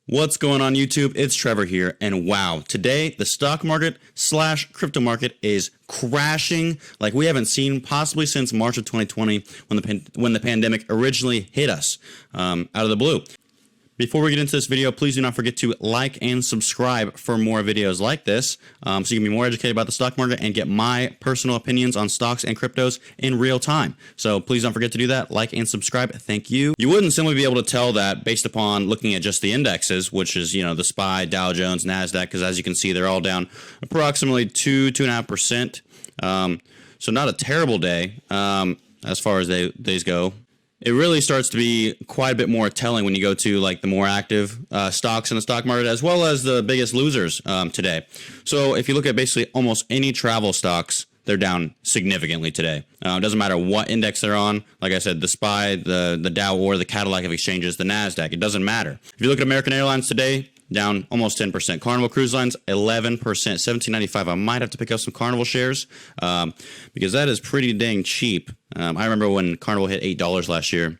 What's going on YouTube? It's Trevor here, and wow, today the stock market / crypto market is crashing like we haven't seen possibly since March of 2020 when the pandemic originally hit us out of the blue. Before we get into this video, please do not forget to like and subscribe for more videos like this so you can be more educated about the stock market and get my personal opinions on stocks and cryptos in real time. So please don't forget to do that. Like and subscribe. Thank you. You wouldn't simply be able to tell that based upon looking at just the indexes, which is, the SPY, Dow Jones, NASDAQ, because as you can see, they're all down approximately 2.5%. So not a terrible day as far as days go. It really starts to be quite a bit more telling when you go to like the more active stocks in the stock market, as well as the biggest losers today. So if you look at basically almost any travel stocks, they're down significantly today. It doesn't matter what index they're on. Like I said, the SPY, the Dow, or the Cadillac of exchanges, the NASDAQ, it doesn't matter. If you look at American Airlines today, down almost 10%. Carnival Cruise Lines, 11%, $17.95. I might have to pick up some Carnival shares because that is pretty dang cheap. I remember when Carnival hit $8 last year.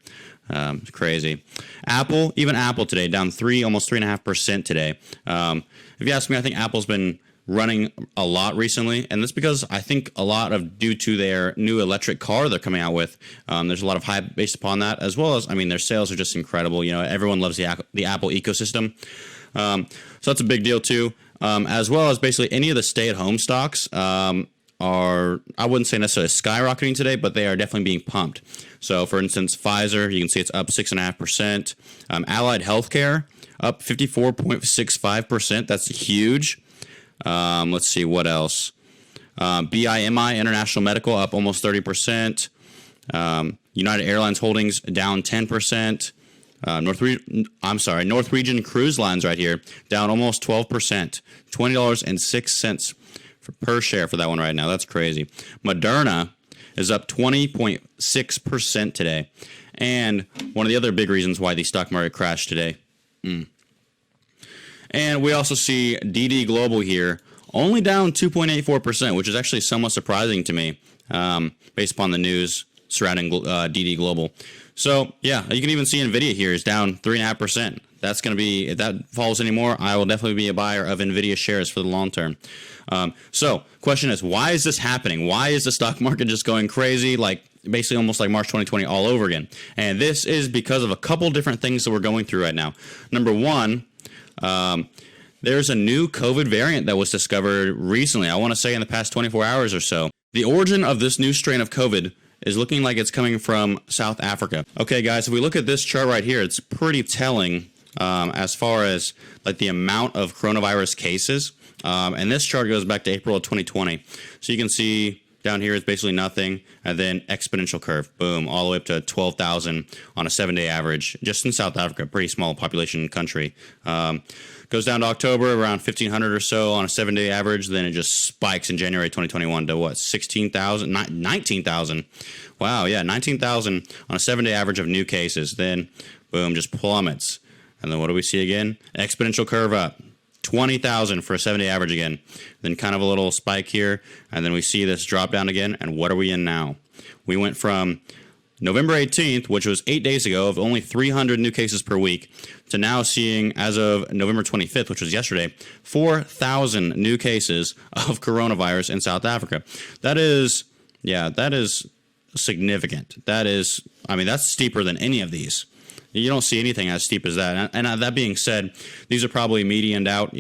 Crazy. Apple, even Apple today, down almost 3.5% today. If you ask me, I think Apple's been running a lot recently, and that's because I think a lot of due to their new electric car they're coming out with. There's a lot of hype based upon that, as well as, their sales are just incredible. Everyone loves the Apple ecosystem. So that's a big deal too, as well as basically any of the stay-at-home stocks are, I wouldn't say necessarily skyrocketing today, but they are definitely being pumped. So for instance, Pfizer, you can see it's up 6.5%. Allied Healthcare up 54.65%. That's huge. Let's see what else. BIMI, International Medical, up almost 30%. United Airlines Holdings down 10%. North Region Cruise Lines right here, down almost 12%, $20.06 per share for that one right now. That's crazy. Moderna is up 20.6% today. And one of the other big reasons why the stock market crashed today. And we also see Didi Global here, only down 2.84%, which is actually somewhat surprising to me based upon the news surrounding Didi Global. So, yeah, you can even see NVIDIA here is down 3.5%. That's going to be, if that falls anymore, I will definitely be a buyer of NVIDIA shares for the long term. So, question is, why is this happening? Why is the stock market just going crazy, like basically almost like March 2020 all over again? And this is because of a couple different things that we're going through right now. Number one, there's a new COVID variant that was discovered recently, I want to say in the past 24 hours or so. The origin of this new strain of COVID is looking like it's coming from South Africa. Okay, guys, if we look at this chart right here, it's pretty telling as far as like the amount of coronavirus cases. And this chart goes back to April of 2020. So you can see down here it's basically nothing, and then exponential curve, boom, all the way up to 12,000 on a 7-day average, just in South Africa, pretty small population country. Goes down to October, around 1,500 or so on a 7-day average. Then it just spikes in January 2021 to what, 16,000, 19,000. Wow, yeah, 19,000 on a 7-day average of new cases. Then, boom, just plummets. And then what do we see again? Exponential curve up. 20,000 for a 7-day average again. Then kind of a little spike here. And then we see this drop down again. And what are we in now? We went from November 18th, which was 8 days ago, of only 300 new cases per week, to now seeing, as of November 25th, which was yesterday, 4,000 new cases of coronavirus in South Africa. That is significant. That is, that's steeper than any of these. You don't see anything as steep as that. And that being said, these are probably medianed out,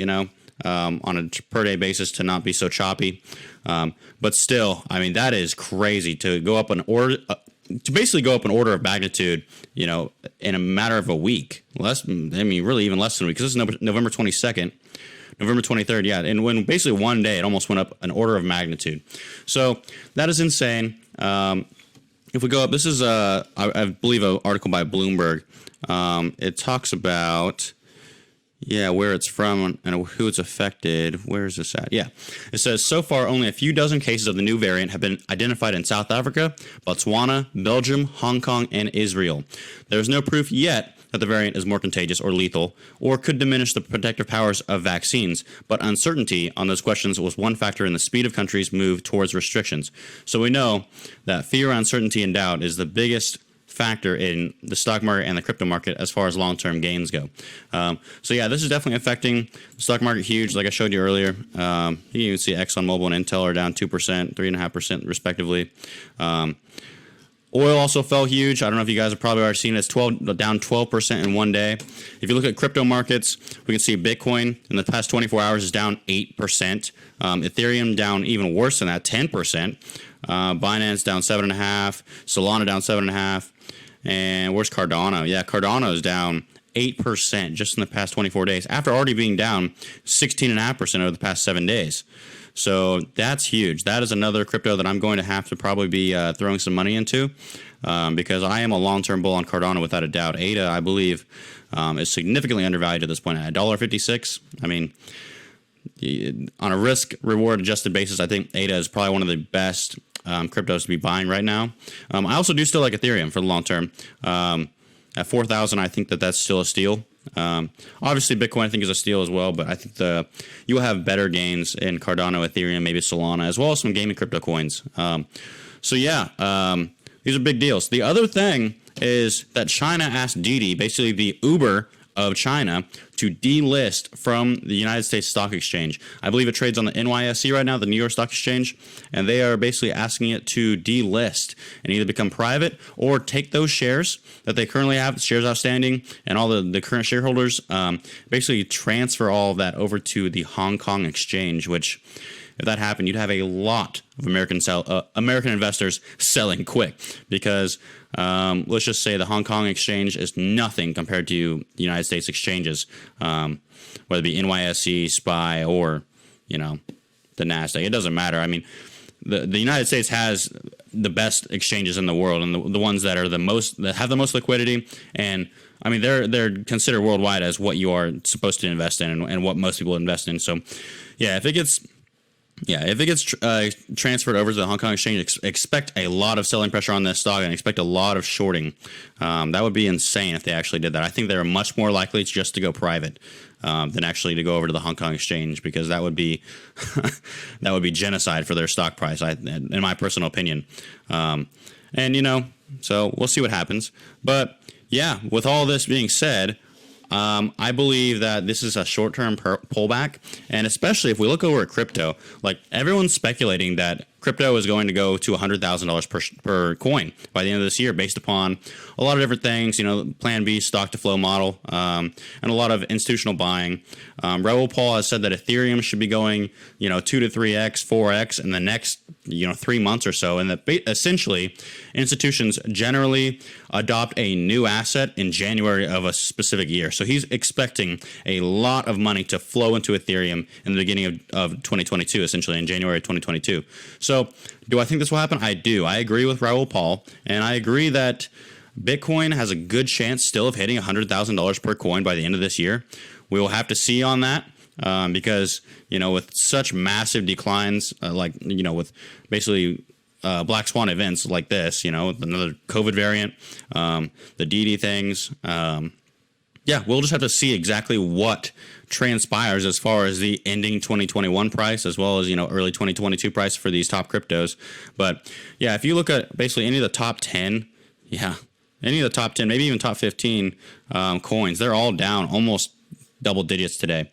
on a per-day basis to not be so choppy. But still, that is crazy to go up an order. To basically go up an order of magnitude, in a matter of a week. Really even less than a week, because this is November 22nd, November 23rd, yeah. And when basically one day, it almost went up an order of magnitude. So that is insane. If we go up, this is, I believe, an article by Bloomberg. It talks about, where it's from and who it's affected. Where is this at? Yeah. It says, so far, only a few dozen cases of the new variant have been identified in South Africa, Botswana, Belgium, Hong Kong, and Israel. There is no proof yet that the variant is more contagious or lethal, or could diminish the protective powers of vaccines, but uncertainty on those questions was one factor in the speed of countries' move towards restrictions. So we know that fear, uncertainty, and doubt is the biggest factor in the stock market and the crypto market as far as long-term gains go. So yeah, this is definitely affecting the stock market huge. Like I showed you earlier, you can even see ExxonMobil and Intel are down 2%, 3.5% respectively. Oil also fell huge. I don't know if you guys have probably already seen it. It's down 12% in one day. If you look at crypto markets, we can see Bitcoin in the past 24 hours is down 8%. Ethereum down even worse than that, 10%. Binance down 7.5%. Solana down 7.5%. And where's Cardano? Yeah, Cardano is down 8% just in the past 24 days after already being down 16.5% over the past 7 days. So that's huge. That is another crypto that I'm going to have to probably be throwing some money into because I am a long-term bull on Cardano without a doubt. ADA, I believe, is significantly undervalued at this point at $1.56. I mean, on a risk-reward adjusted basis, I think ADA is probably one of the best cryptos to be buying right now. I also do still like Ethereum for the long term. At 4,000, I think that that's still a steal. Obviously, Bitcoin I think is a steal as well, but I think you will have better gains in Cardano, Ethereum, maybe Solana, as well as some gaming crypto coins. So yeah, these are big deals. The other thing is that China asked Didi, basically the Uber of China, to delist from the United States Stock Exchange. I believe it trades on the NYSE right now, the New York Stock Exchange, and they are basically asking it to delist and either become private or take those shares that they currently have, shares outstanding, and all the current shareholders, basically transfer all of that over to the Hong Kong Exchange, which, if that happened, you'd have a lot of American investors selling quick because let's just say the Hong Kong exchange is nothing compared to the United States exchanges, whether it be NYSE, SPY, or the NASDAQ. It doesn't matter. I mean, the United States has the best exchanges in the world and the ones that are that have the most liquidity. And I mean, they're considered worldwide as what you are supposed to invest in and what most people invest in. So, yeah, if it gets transferred over to the Hong Kong exchange, expect a lot of selling pressure on this stock and expect a lot of shorting. That would be insane if they actually did that. I think they're much more likely just to go private than actually to go over to the Hong Kong exchange because that would be that would be genocide for their stock price, in my personal opinion. So we'll see what happens. But yeah, with all this being said, I believe that this is a short-term pullback, and especially if we look over at crypto, like everyone's speculating that crypto is going to go to $100,000 per coin by the end of this year based upon a lot of different things, Plan B, stock-to-flow model, and a lot of institutional buying. Raoul Pal has said that Ethereum should be going, 2 to 3x, 4x in the next, 3 months or so, and that essentially institutions generally adopt a new asset in January of a specific year. So he's expecting a lot of money to flow into Ethereum in the beginning of 2022, essentially in January 2022. So do I think this will happen? I do. I agree with Raoul Pal, and I agree that Bitcoin has a good chance still of hitting $100,000 per coin by the end of this year. We will have to see on that because, with such massive declines, with basically black swan events like this, with another COVID variant, the Didi things, we'll just have to see exactly what transpires as far as the ending 2021 price as well as early 2022 price for these top cryptos. But yeah, if you look at basically any of the top 10, maybe even top 15 coins, they're all down almost double digits today,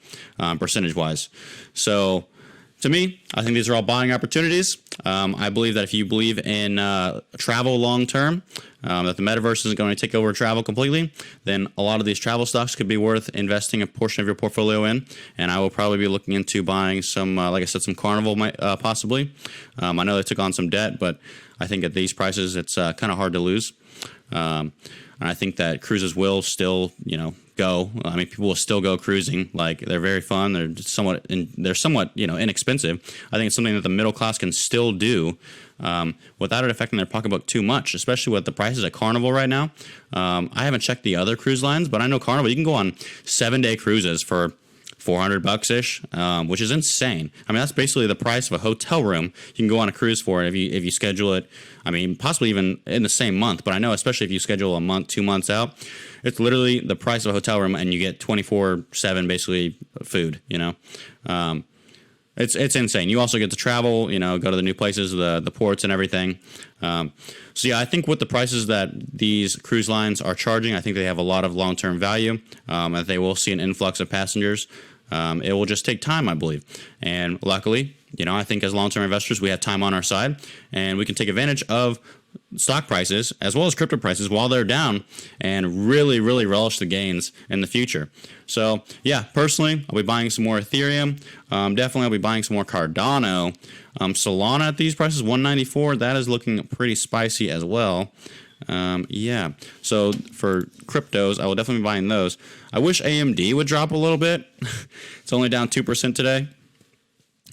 percentage wise. So to me, I think these are all buying opportunities. I believe that if you believe in travel long term, that the metaverse isn't going to take over travel completely, then a lot of these travel stocks could be worth investing a portion of your portfolio in. And I will probably be looking into buying some, like I said, some Carnival possibly. I know they took on some debt, but I think at these prices, it's kind of hard to lose. And I think that cruises will still, go. I mean, people will still go cruising. Like, they're very fun. They're somewhat inexpensive. I think it's something that the middle class can still do without it affecting their pocketbook too much, especially with the prices at Carnival right now. I haven't checked the other cruise lines, but I know Carnival, you can go on 7-day cruises for $400-ish, which is insane. I mean, that's basically the price of a hotel room you can go on a cruise for if you schedule it. I mean, possibly even in the same month, but I know especially if you schedule a month, 2 months out, it's literally the price of a hotel room, and you get 24/7 basically food. It's insane. You also get to travel, go to the new places, the ports and everything. So yeah, I think with the prices that these cruise lines are charging, I think they have a lot of long-term value. And they will see an influx of passengers. It will just take time, I believe. And luckily, I think as long-term investors, we have time on our side, and we can take advantage of stock prices as well as crypto prices while they're down and really, really relish the gains in the future. So yeah, personally, I'll be buying some more Ethereum. Definitely I'll be buying some more Cardano. Solana at these prices, 194, that is looking pretty spicy as well. Yeah, so for cryptos, I will definitely be buying those. I wish AMD would drop a little bit. It's only down 2% today.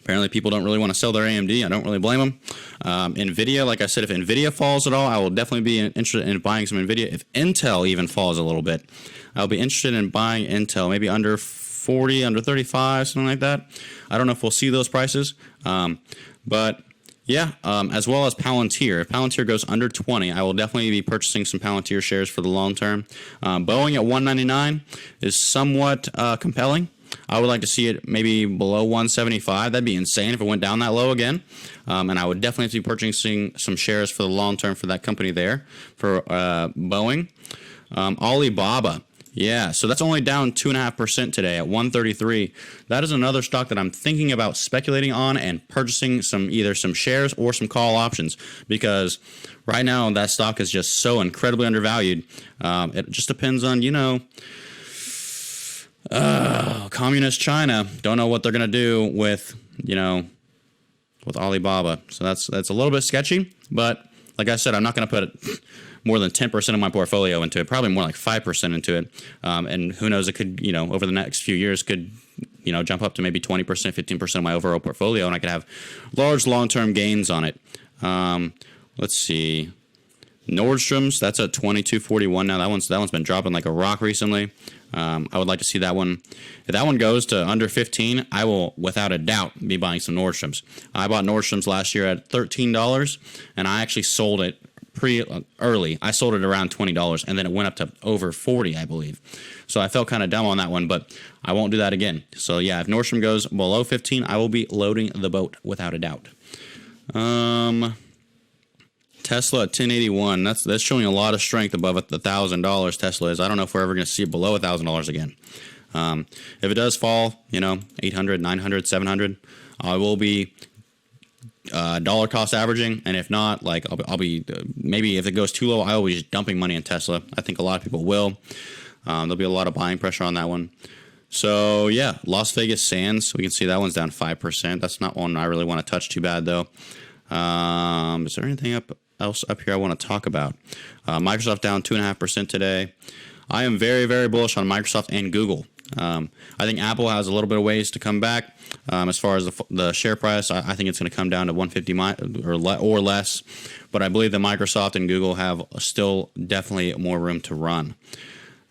Apparently, people don't really want to sell their AMD. I don't really blame them. NVIDIA, like I said, if NVIDIA falls at all, I will definitely be interested in buying some NVIDIA. If Intel even falls a little bit, I'll be interested in buying Intel, maybe under 40, under 35, something like that. I don't know if we'll see those prices. But yeah, as well as Palantir. If Palantir goes under 20, I will definitely be purchasing some Palantir shares for the long term. Boeing at 199 is somewhat compelling. I would like to see it maybe below 175. That'd be insane if it went down that low again. And I would definitely be purchasing some shares for the long term for that company there, for Boeing. Alibaba. Yeah, so that's only down 2.5% today at 133. That is another stock that I'm thinking about speculating on and purchasing either some shares or some call options, because right now that stock is just so incredibly undervalued. It just depends on, communist China. Don't know what they're going to do with Alibaba. So that's a little bit sketchy, but like I said, I'm not going to put more than 10% of my portfolio into it, probably more like 5% into it. And who knows, it could, over the next few years could, jump up to maybe 20%, 15% of my overall portfolio, and I could have large long-term gains on it. Let's see. Nordstrom's, that's at 22.41 now. That one's been dropping like a rock recently. I would like to see that one. If that one goes to under 15, I will, without a doubt, be buying some Nordstrom's. I bought Nordstrom's last year at $13, and I actually sold it pretty early. I sold it around $20, and then it went up to over 40, I believe. So I felt kind of dumb on that one, but I won't do that again. So yeah, if Nordstrom goes below 15, I will be loading the boat without a doubt. Tesla at 1081. That's showing a lot of strength above $1,000. Tesla is. I don't know if we're ever going to see it below $1,000 again. If it does fall, 800, 900, 700, I will be dollar cost averaging, and if not, like I'll be maybe if it goes too low, I will be just dumping money in Tesla. I think a lot of people will. There'll be a lot of buying pressure on that one. So yeah, Las Vegas Sands. We can see that one's down 5%. That's not one I really want to touch too bad though. Is there anything else up here I want to talk about? Microsoft down 2.5% today. I am very, very bullish on Microsoft and Google. I think Apple has a little bit of ways to come back. As far as the share price, I think it's going to come down to 150 or less. But I believe that Microsoft and Google have still definitely more room to run.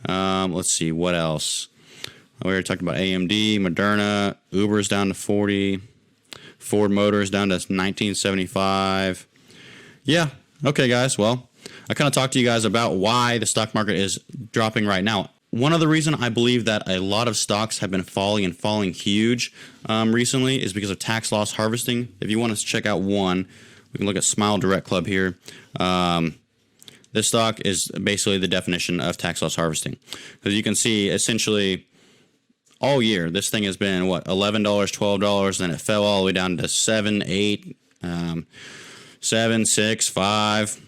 Let's see, what else? We already talked about AMD, Moderna, Uber's down to 40. Ford Motors down to 1975. Yeah. Okay, guys. Well, I kind of talked to you guys about why the stock market is dropping right now. One of the reasons I believe that a lot of stocks have been falling huge recently is because of tax loss harvesting. If you want to check out one, we can look at Smile Direct Club here. This stock is basically the definition of tax loss harvesting, because you can see essentially all year this thing has been $11, $12, then it fell all the way down to $7, $8, 7, 6, 5.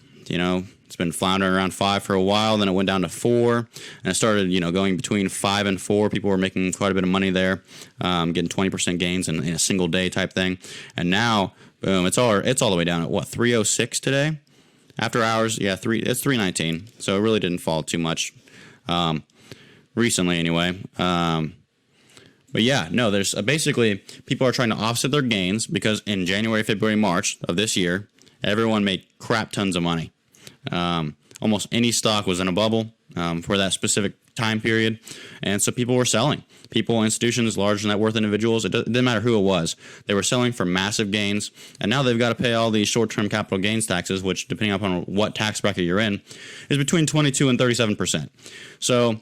It's been floundering around 5 for a while. Then it went down to 4, and it started going between 5 and 4. People were making quite a bit of money there, getting 20% gains in a single day type thing. And now, boom, it's all the way down at 306 today. After hours, it's 319. So it really didn't fall too much recently, anyway. But yeah, no, there's basically people are trying to offset their gains because in January, February, March of this year, everyone made crap tons of money. Almost any stock was in a bubble for that specific time period. And so people were selling. People, institutions, large net worth individuals, it didn't matter who it was. They were selling for massive gains. And now they've got to pay all these short-term capital gains taxes, which, depending upon what tax bracket you're in, is between 22 and 37%. So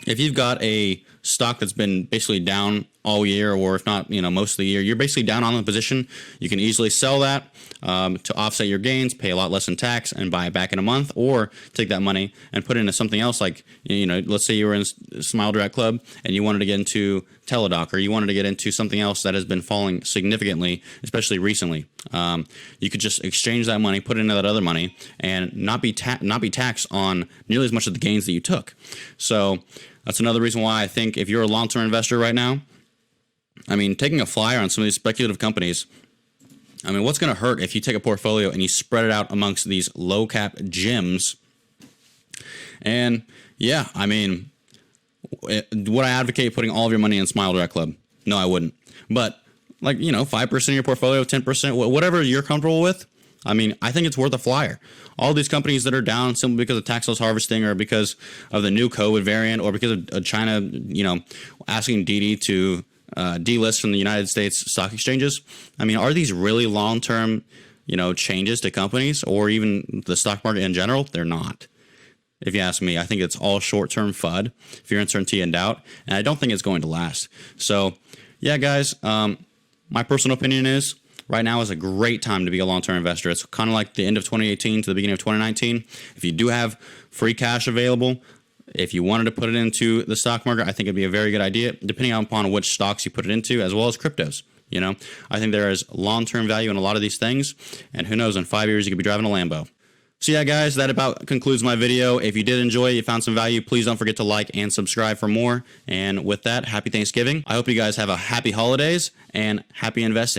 if you've got a stock that's been basically down all year, or if not, most of the year, you're basically down on the position. You can easily sell that to offset your gains, pay a lot less in tax, and buy it back in a month, or take that money and put it into something else. Like, let's say you were in Smile Direct Club and you wanted to get into Teladoc, or you wanted to get into something else that has been falling significantly, especially recently. You could just exchange that money, put it into that other money, and not be taxed on nearly as much of the gains that you took. So that's another reason why I think if you're a long-term investor right now, taking a flyer on some of these speculative companies, what's going to hurt if you take a portfolio and you spread it out amongst these low cap gems? And yeah, would I advocate putting all of your money in Smile Direct Club? No, I wouldn't. But 5% of your portfolio, 10%, whatever you're comfortable with. I think it's worth a flyer. All these companies that are down simply because of tax loss harvesting, or because of the new COVID variant, or because of China, asking Didi to delist from the United States stock exchanges. Are these really long-term, changes to companies or even the stock market in general? They're not. If you ask me, I think it's all short-term FUD, fear, uncertainty, and doubt, and I don't think it's going to last. So, yeah, guys, my personal opinion is right now is a great time to be a long-term investor. It's kind of like the end of 2018 to the beginning of 2019. If you do have free cash available, if you wanted to put it into the stock market, I think it'd be a very good idea, depending upon which stocks you put it into, as well as cryptos. I think there is long-term value in a lot of these things, and who knows, in 5 years, you could be driving a Lambo. So yeah, guys, that about concludes my video. If you did enjoy, you found some value, please don't forget to like and subscribe for more. And with that, happy Thanksgiving. I hope you guys have a happy holidays and happy investing.